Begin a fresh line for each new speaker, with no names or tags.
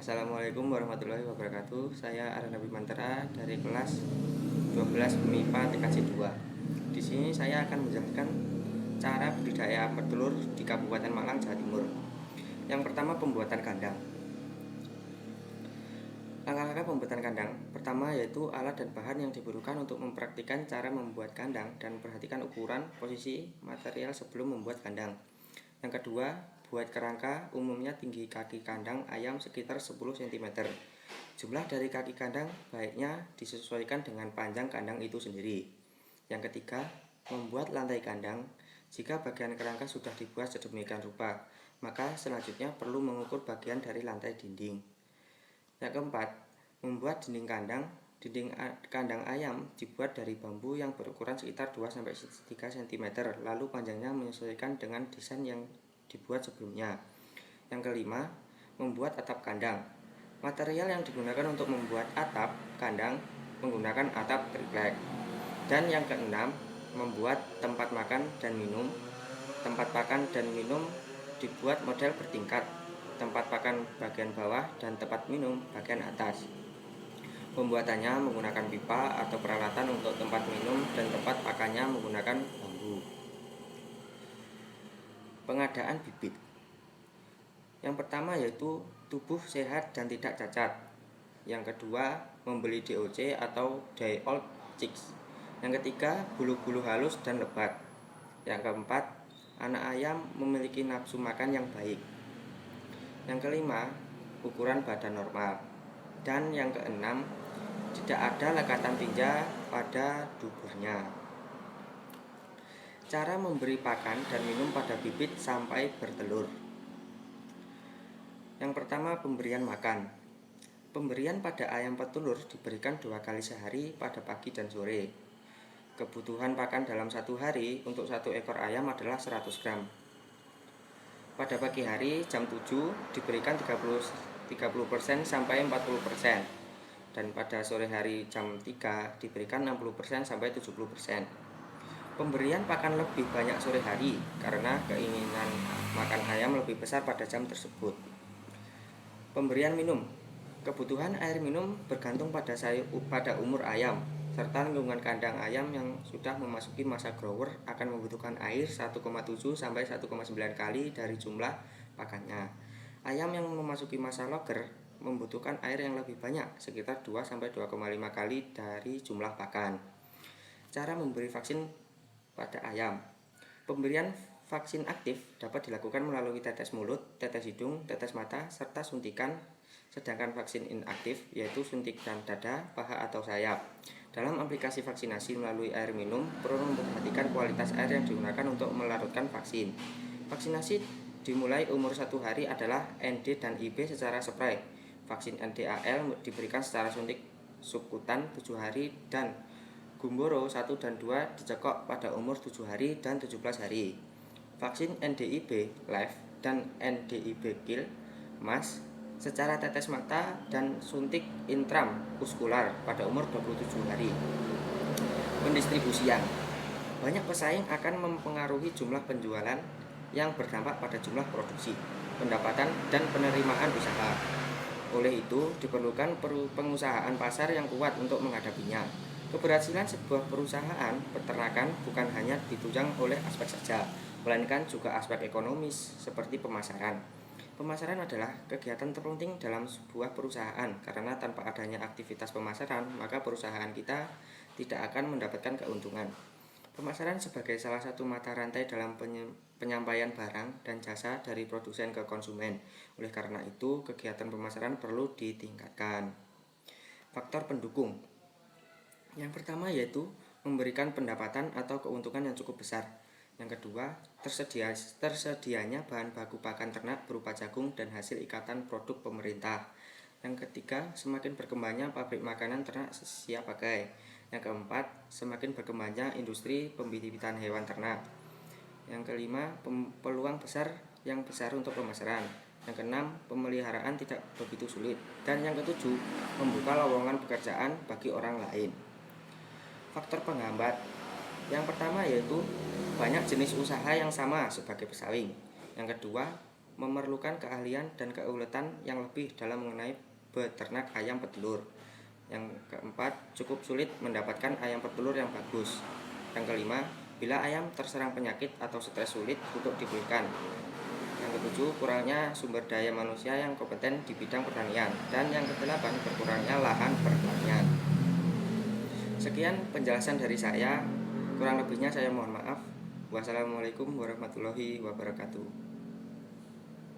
Assalamualaikum warahmatullahi wabarakatuh. Saya Aranabi Mantera dari kelas 12 MIPA TKJ 2. Di sini saya akan menjelaskan cara budidaya petelur di Kabupaten Malang, Jawa Timur. Yang pertama, pembuatan kandang. Langkah-langkah pembuatan kandang pertama yaitu alat dan bahan yang dibutuhkan untuk mempraktikkan cara membuat kandang dan perhatikan ukuran, posisi, material sebelum membuat kandang. Yang kedua, buat kerangka. Umumnya tinggi kaki kandang ayam sekitar 10 cm. Jumlah dari kaki kandang baiknya disesuaikan dengan panjang kandang itu sendiri. Yang ketiga, membuat lantai kandang. Jika bagian kerangka sudah dibuat sedemikian rupa, maka selanjutnya perlu mengukur bagian dari lantai dinding. Yang keempat, membuat dinding kandang. Dinding kandang ayam dibuat dari bambu yang berukuran sekitar 2-3 cm, lalu panjangnya menyesuaikan dengan desain yang dibuat sebelumnya. Yang kelima, membuat atap kandang. Material yang digunakan untuk membuat atap kandang menggunakan atap triplek. Dan yang keenam, membuat tempat makan dan minum. Tempat makan dan minum dibuat model bertingkat. Tempat makan bagian bawah dan tempat minum bagian atas. Pembuatannya menggunakan pipa atau peralatan untuk tempat minum dan tempat pakannya menggunakan bambu. Pengadaan bibit. Yang pertama yaitu tubuh sehat dan tidak cacat. Yang kedua, membeli DOC atau day old chicks. Yang ketiga, bulu-bulu halus dan lebat. Yang keempat, anak ayam memiliki nafsu makan yang baik. Yang kelima, ukuran badan normal. Dan yang keenam, tidak ada lekatan tinja pada duburnya. Cara memberi pakan dan minum pada bibit sampai bertelur. Yang pertama, pemberian makan. Pemberian pada ayam petelur diberikan 2 kali sehari pada pagi dan sore. Kebutuhan pakan dalam 1 hari untuk 1 ekor ayam adalah 100 gram. Pada pagi hari jam 7 diberikan 30% sampai 40%. Dan pada sore hari jam 3 diberikan 60% sampai 70%. Pemberian pakan lebih banyak sore hari karena keinginan makan ayam lebih besar pada jam tersebut. Pemberian minum. Kebutuhan air minum bergantung pada umur ayam serta lingkungan kandang ayam yang sudah memasuki masa grower akan membutuhkan air 1,7 sampai 1,9 kali dari jumlah pakannya. Ayam yang memasuki masa logger membutuhkan air yang lebih banyak, sekitar 2 sampai 2,5 kali dari jumlah pakan. Cara memberi vaksin pada ayam. Pemberian vaksin aktif dapat dilakukan melalui tetes mulut, tetes hidung, tetes mata, serta suntikan. Sedangkan vaksin inaktif yaitu suntikan dada, paha atau sayap. Dalam aplikasi vaksinasi melalui air minum, perlu memperhatikan kualitas air yang digunakan untuk melarutkan vaksin. Vaksinasi dimulai umur 1 hari adalah ND dan IB secara spray. Vaksin NDAL diberikan secara suntik subkutan 7 hari dan Gumboro 1 dan 2 dicekok pada umur 7 hari dan 17 hari. Vaksin NDIB Live dan NDIB Kill Mas secara tetes mata dan suntik intramuskular pada umur 27 hari. Pendistribusian. Banyak pesaing akan mempengaruhi jumlah penjualan yang berdampak pada jumlah produksi, pendapatan, dan penerimaan usaha. Oleh itu, diperlukan pengusahaan pasar yang kuat untuk menghadapinya. Keberhasilan sebuah perusahaan peternakan bukan hanya ditunjang oleh aspek saja, melainkan juga aspek ekonomis seperti pemasaran. Pemasaran adalah kegiatan terpenting dalam sebuah perusahaan karena tanpa adanya aktivitas pemasaran, maka perusahaan kita tidak akan mendapatkan keuntungan. Pemasaran sebagai salah satu mata rantai dalam penyampaian barang dan jasa dari produsen ke konsumen. Oleh karena itu, kegiatan pemasaran perlu ditingkatkan. Faktor pendukung. Yang pertama yaitu memberikan pendapatan atau keuntungan yang cukup besar. Yang kedua, tersedianya bahan baku pakan ternak berupa jagung dan hasil ikatan produk pemerintah. Yang ketiga, semakin berkembangnya pabrik makanan ternak siap pakai. Yang keempat, semakin berkembangnya industri pembibitan hewan ternak. Yang kelima, peluang yang besar untuk pemasaran. Yang keenam, pemeliharaan tidak begitu sulit. Dan yang ketujuh, membuka lowongan pekerjaan bagi orang lain. Faktor penghambat. Yang pertama yaitu banyak jenis usaha yang sama sebagai pesaing. Yang kedua, memerlukan keahlian dan keuletan yang lebih dalam mengenai beternak ayam petelur. Yang keempat, cukup sulit mendapatkan ayam petelur yang bagus. Yang kelima, bila ayam terserang penyakit atau stres sulit untuk dipulihkan. Yang ketujuh, kurangnya sumber daya manusia yang kompeten di bidang pertanian. Dan yang kedelapan, berkurangnya lahan pertanian. Sekian penjelasan dari saya. Kurang lebihnya saya mohon maaf. Wassalamualaikum warahmatullahi wabarakatuh.